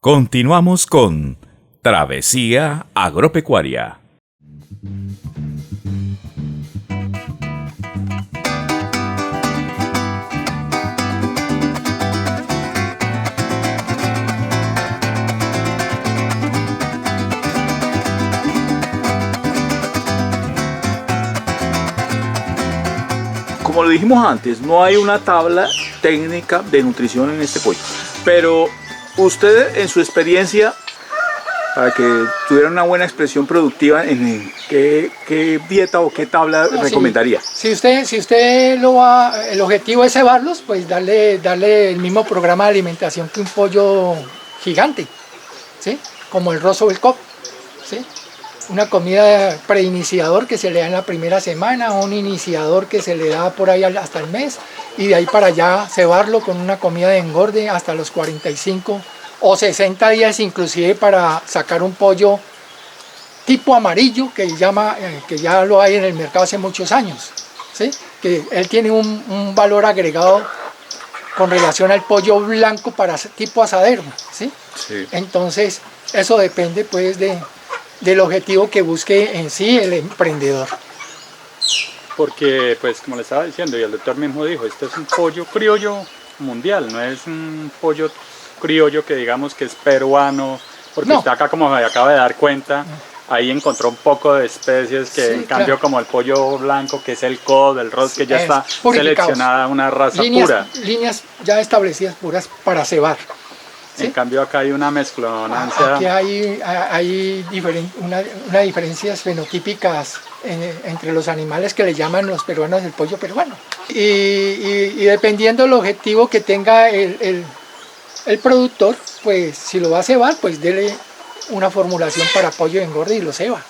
Continuamos con Travesía Agropecuaria. Como lo dijimos antes, no hay una tabla técnica de nutrición en este pollo, pero usted en su experiencia, para que tuviera una buena expresión productiva, ¿en qué dieta o qué tabla recomendaría? Si usted el objetivo es cebarlos, pues darle el mismo programa de alimentación que un pollo gigante, ¿sí? Como el Russell Cup, ¿sí? Una comida preiniciador que se le da en la primera semana, un iniciador que se le da por ahí hasta el mes, y de ahí para allá cebarlo con una comida de engorde hasta los 45 o 60 días inclusive, para sacar un pollo tipo amarillo que ya lo hay en el mercado hace muchos años, ¿sí? Que él tiene un valor agregado con relación al pollo blanco para tipo asadero, ¿sí? Sí. Entonces eso depende pues del objetivo que busque en sí el emprendedor. Porque, pues, como le estaba diciendo, y el doctor mismo dijo, este es un pollo criollo mundial, no es un pollo criollo que digamos que es peruano, porque No. usted acá, como me acaba de dar cuenta, ahí encontró un poco de especies que, Sí, en cambio, claro, como el pollo blanco, que es el cod, el ross, que ya es está purificados. seleccionada una raza pura. Líneas ya establecidas puras para cebar. ¿Sí? En cambio, acá hay una mezclonancia. Aquí hay unas diferencias fenotípicas entre los animales que le llaman los peruanos el pollo peruano. Y dependiendo del objetivo que tenga el productor, pues si lo va a cebar, pues dele una formulación para pollo de engorde y lo ceba,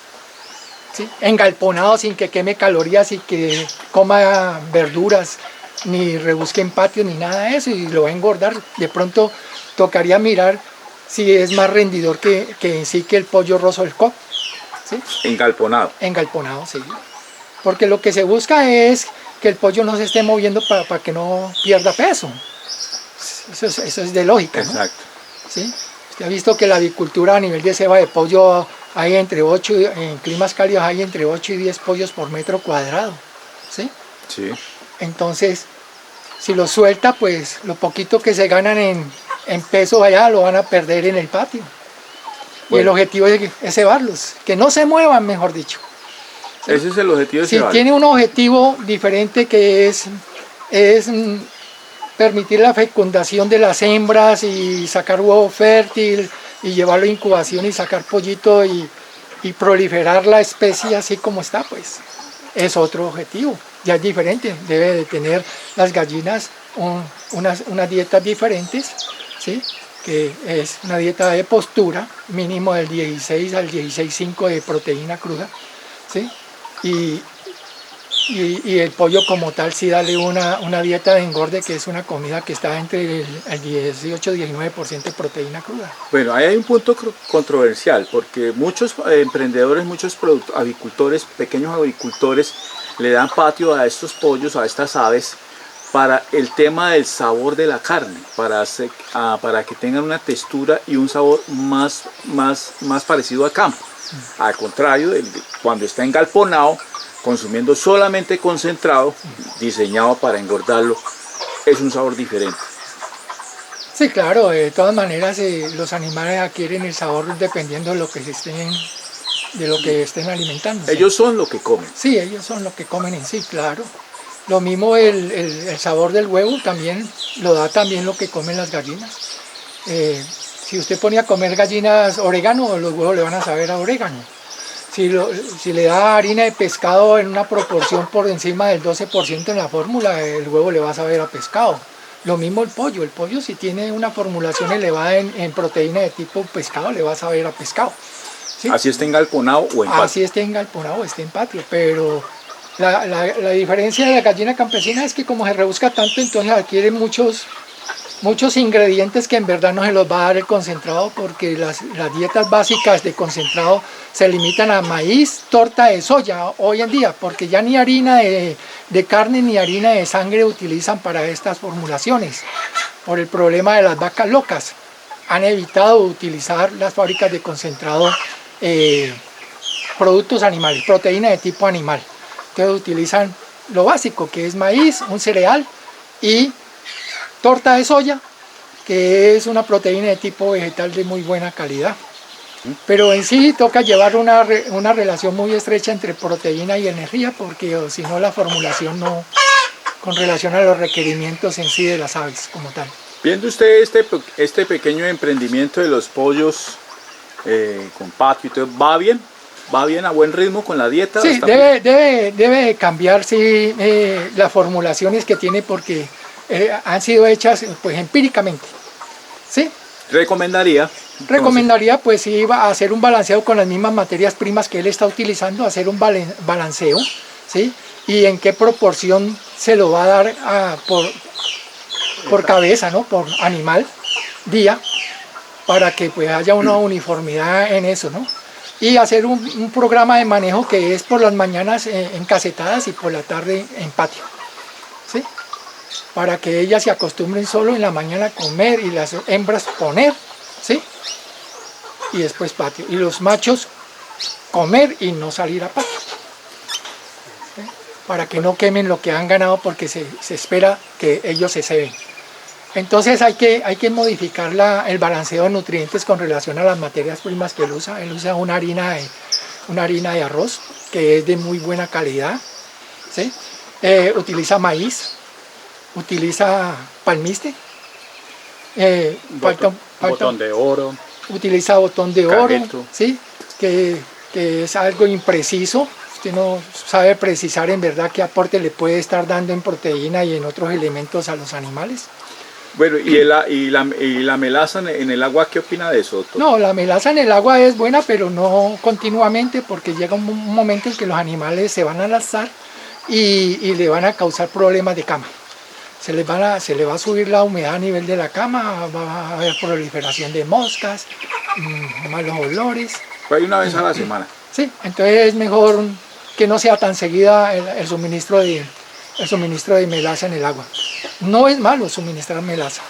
¿sí? Engalponado, sin que queme calorías y que coma verduras, ni rebusque en patio, ni nada de eso, y lo va a engordar. De pronto tocaría mirar si es más rendidor que en sí que el pollo Russell Cup, ¿sí? Engalponado. Engalponado, sí. Porque lo que se busca es que el pollo no se esté moviendo para que no pierda peso. Eso es de lógica, ¿no? Exacto. ¿Sí? Usted ha visto que la avicultura a nivel de ceba de pollo hay en climas cálidos hay entre 8 y 10 pollos por metro cuadrado, ¿sí? Sí. Entonces, si lo suelta, pues lo poquito que se ganan en peso allá lo van a perder en el patio. Bueno. Y el objetivo es cebarlos, que no se muevan, mejor dicho. ¿Sí? Ese es el objetivo de Si cebar. tiene un objetivo diferente, que es permitir la fecundación de las hembras y sacar huevo fértil y llevarlo a incubación y sacar pollito y proliferar la especie así como está, pues es otro objetivo. Ya es diferente, debe de tener las gallinas unas dietas diferentes, ¿sí? Que es una dieta de postura, mínimo del 16 al 16,5 de proteína cruda, ¿sí? Y el pollo como tal sí darle una dieta de engorde, que es una comida que está entre el 18-19% de proteína cruda. Bueno, ahí hay un punto controversial, porque muchos emprendedores, muchos avicultores, pequeños agricultores, le dan patio a estos pollos, a estas aves, para el tema del sabor de la carne, para que tengan una textura y un sabor más parecido a campo. Al contrario, cuando está engalponado, consumiendo solamente concentrado, diseñado para engordarlo, es un sabor diferente. Sí, claro, de todas maneras los animales adquieren el sabor dependiendo de lo que estén alimentando. Ellos son lo que comen. Sí, ellos son lo que comen en sí, claro. Lo mismo el sabor del huevo también lo da también lo que comen las gallinas. Si usted pone a comer gallinas orégano, los huevos le van a saber a orégano. Si le da harina de pescado en una proporción por encima del 12% en la fórmula, el huevo le va a saber a pescado. Lo mismo el pollo si tiene una formulación elevada en proteína de tipo pescado, le va a saber a pescado, ¿sí? Así esté engalponado o en patio. Así esté engalponado o esté en patio, pero la diferencia de la gallina campesina es que como se rebusca tanto, entonces adquiere muchos ingredientes que en verdad no se los va a dar el concentrado, porque las dietas básicas de concentrado se limitan a maíz, torta de soya hoy en día, porque ya ni harina de carne ni harina de sangre utilizan para estas formulaciones, por el problema de las vacas locas, han evitado utilizar las fábricas de concentrado productos animales, proteína de tipo animal. Entonces utilizan lo básico, que es maíz, un cereal y torta de soya, que es una proteína de tipo vegetal de muy buena calidad. Pero en sí toca llevar una relación muy estrecha entre proteína y energía, porque si no la formulación no, con relación a los requerimientos en sí de las aves como tal. Viendo usted este pequeño emprendimiento de los pollos con patio y todo, ¿va bien? ¿Va bien a buen ritmo con la dieta? Sí, debe cambiar sí, las formulaciones que tiene, porque han sido hechas pues empíricamente. ¿Sí? ¿Recomendaría? Recomendaría pues sí a hacer un balanceado con las mismas materias primas que él está utilizando, hacer un balanceo, ¿sí? Y en qué proporción se lo va a dar por cabeza, ¿no? Por animal, día, para que pues haya una uniformidad en eso, ¿no? Y hacer un programa de manejo que es por las mañanas en casetadas y por la tarde en patio, ¿sí? Para que ellas se acostumbren solo en la mañana a comer y las hembras poner, ¿sí? Y después patio. Y los machos comer y no salir a patio, ¿sí? Para que no quemen lo que han ganado, porque se espera que ellos se ceben. Entonces hay que modificar el balanceo de nutrientes con relación a las materias primas que él usa. Él usa una harina de arroz que es de muy buena calidad, ¿sí? Utiliza maíz, utiliza palmiste, botón de oro. Utiliza botón de oro, Cajeto. ¿sí? que es algo impreciso. Usted no sabe precisar en verdad qué aporte le puede estar dando en proteína y en otros elementos a los animales. Bueno, ¿y la melaza en el agua, qué opina de eso, doctor? No, la melaza en el agua es buena, pero no continuamente, porque llega un momento en que los animales se van a alzar y le van a causar problemas de cama. Se le va a subir la humedad a nivel de la cama, va a haber proliferación de moscas, malos olores. Pues una vez a la semana. Sí, entonces es mejor que no sea tan seguida el suministro de melaza en el agua. No es malo suministrar melaza.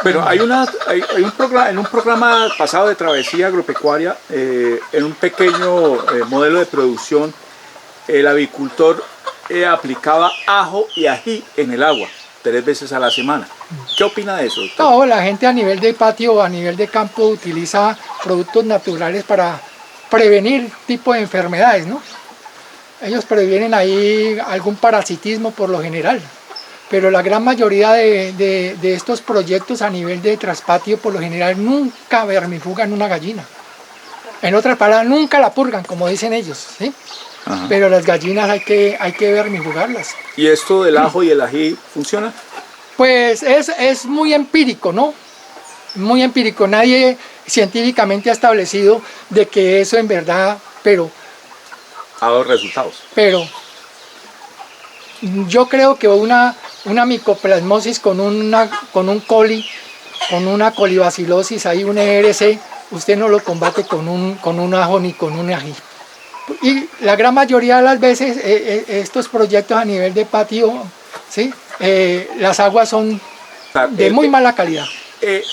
Pero hay un programa, en un programa pasado de Travesía Agropecuaria, en un pequeño modelo de producción, el avicultor aplicaba ajo y ají en el agua 3 veces a la semana. ¿Qué opina de eso, doctor? No, la gente a nivel de patio o a nivel de campo utiliza productos naturales para prevenir tipo de enfermedades, ¿no? Ellos previenen ahí algún parasitismo por lo general, pero la gran mayoría de estos proyectos a nivel de traspatio por lo general nunca vermifugan una gallina. En otras palabras, nunca la purgan, como dicen ellos, ¿sí? Ajá. Pero las gallinas hay que vermifugarlas. ¿Y esto del ajo y el ají funciona? Pues es muy empírico, ¿no? Muy empírico. Nadie científicamente ha establecido de que eso en verdad, pero Ha dado resultados. Yo creo que una micoplasmosis con un coli, con una colibacilosis, hay un ERC, usted no lo combate con un ajo ni con un ají. Y la gran mayoría de las veces estos proyectos a nivel de patio, ¿sí? Las aguas son de muy mala calidad.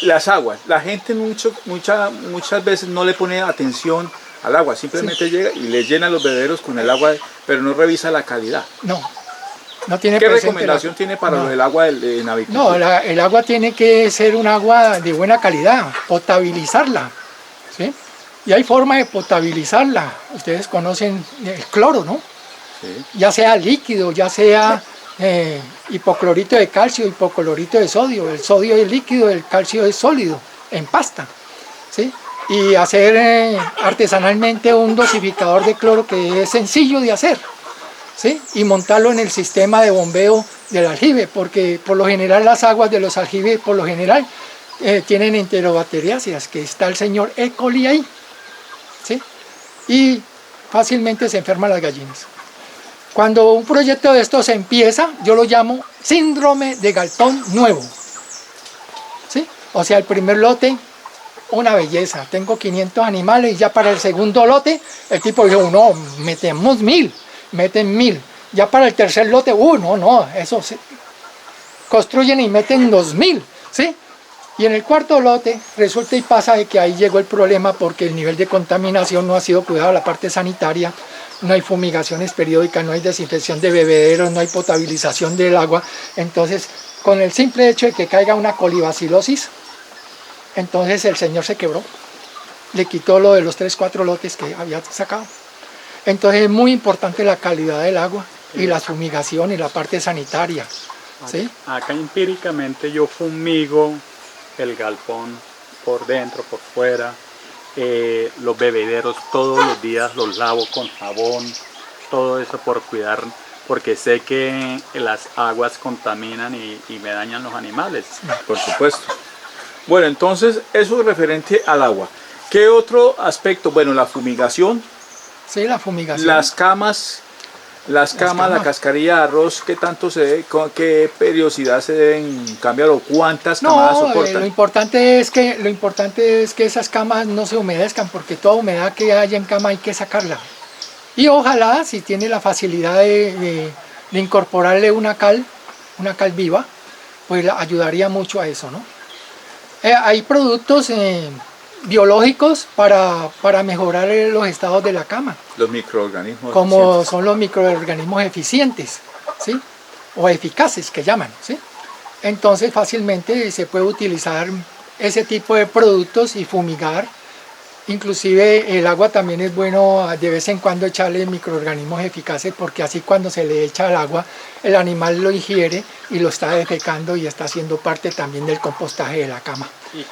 Las aguas, la gente muchas veces no le pone atención al agua, simplemente llega y le llena los bebederos con el agua, pero no revisa la calidad. No tiene ¿Qué presente recomendación tiene para el agua en avicultura? No, el agua tiene que ser un agua de buena calidad, potabilizarla, ¿sí? Y hay forma de potabilizarla. Ustedes conocen el cloro, ¿no? Sí. Ya sea líquido, ya sea hipoclorito de calcio, hipoclorito de sodio. El sodio es líquido, el calcio es sólido, en pasta, ¿sí? Y hacer artesanalmente un dosificador de cloro que es sencillo de hacer, ¿sí? Y montarlo en el sistema de bombeo del aljibe, porque por lo general las aguas de los aljibes por lo general tienen enterobacteriáceas, que está el señor E. coli ahí, ¿sí? Y fácilmente se enferman las gallinas. Cuando un proyecto de estos empieza, yo lo llamo síndrome de galpón nuevo, ¿sí? O sea, el primer lote, una belleza, tengo 500 animales, y ya para el segundo lote, el tipo dijo, no, metemos 1000, meten 1000. Ya para el tercer lote, no, eso construyen y meten 2000, ¿sí? Y en el cuarto lote resulta y pasa de que ahí llegó el problema porque el nivel de contaminación no ha sido cuidado, la parte sanitaria, no hay fumigaciones periódicas, no hay desinfección de bebederos, no hay potabilización del agua. Entonces, con el simple hecho de que caiga una colibacilosis, entonces el señor se quebró, le quitó lo de los 3-4 lotes que había sacado. Entonces es muy importante la calidad del agua y la fumigación y la parte sanitaria. ¿Sí? Acá empíricamente yo fumigo el galpón por dentro, por fuera, los bebederos todos los días los lavo con jabón, todo eso por cuidar, porque sé que las aguas contaminan y me dañan los animales. Por supuesto. Bueno, entonces eso es referente al agua. ¿Qué otro aspecto? Bueno, la fumigación, Sí, la fumigación. las camas, la cascarilla de arroz, ¿qué tanto se debe, con qué periodicidad se deben cambiar o cuántas camadas soportan? Lo importante es que esas camas no se humedezcan, porque toda humedad que haya en cama hay que sacarla. Y ojalá, si tiene la facilidad de incorporarle una cal viva, pues ayudaría mucho a eso, ¿no? Hay productos biológicos para mejorar los estados de la cama, Los microorganismos. como eficientes. son los microorganismos eficientes, ¿sí? O eficaces que llaman, ¿sí? Entonces fácilmente se puede utilizar ese tipo de productos y fumigar. Inclusive el agua también es bueno de vez en cuando echarle microorganismos eficaces, porque así cuando se le echa al agua el animal lo ingiere y lo está defecando y está haciendo parte también del compostaje de la cama. Y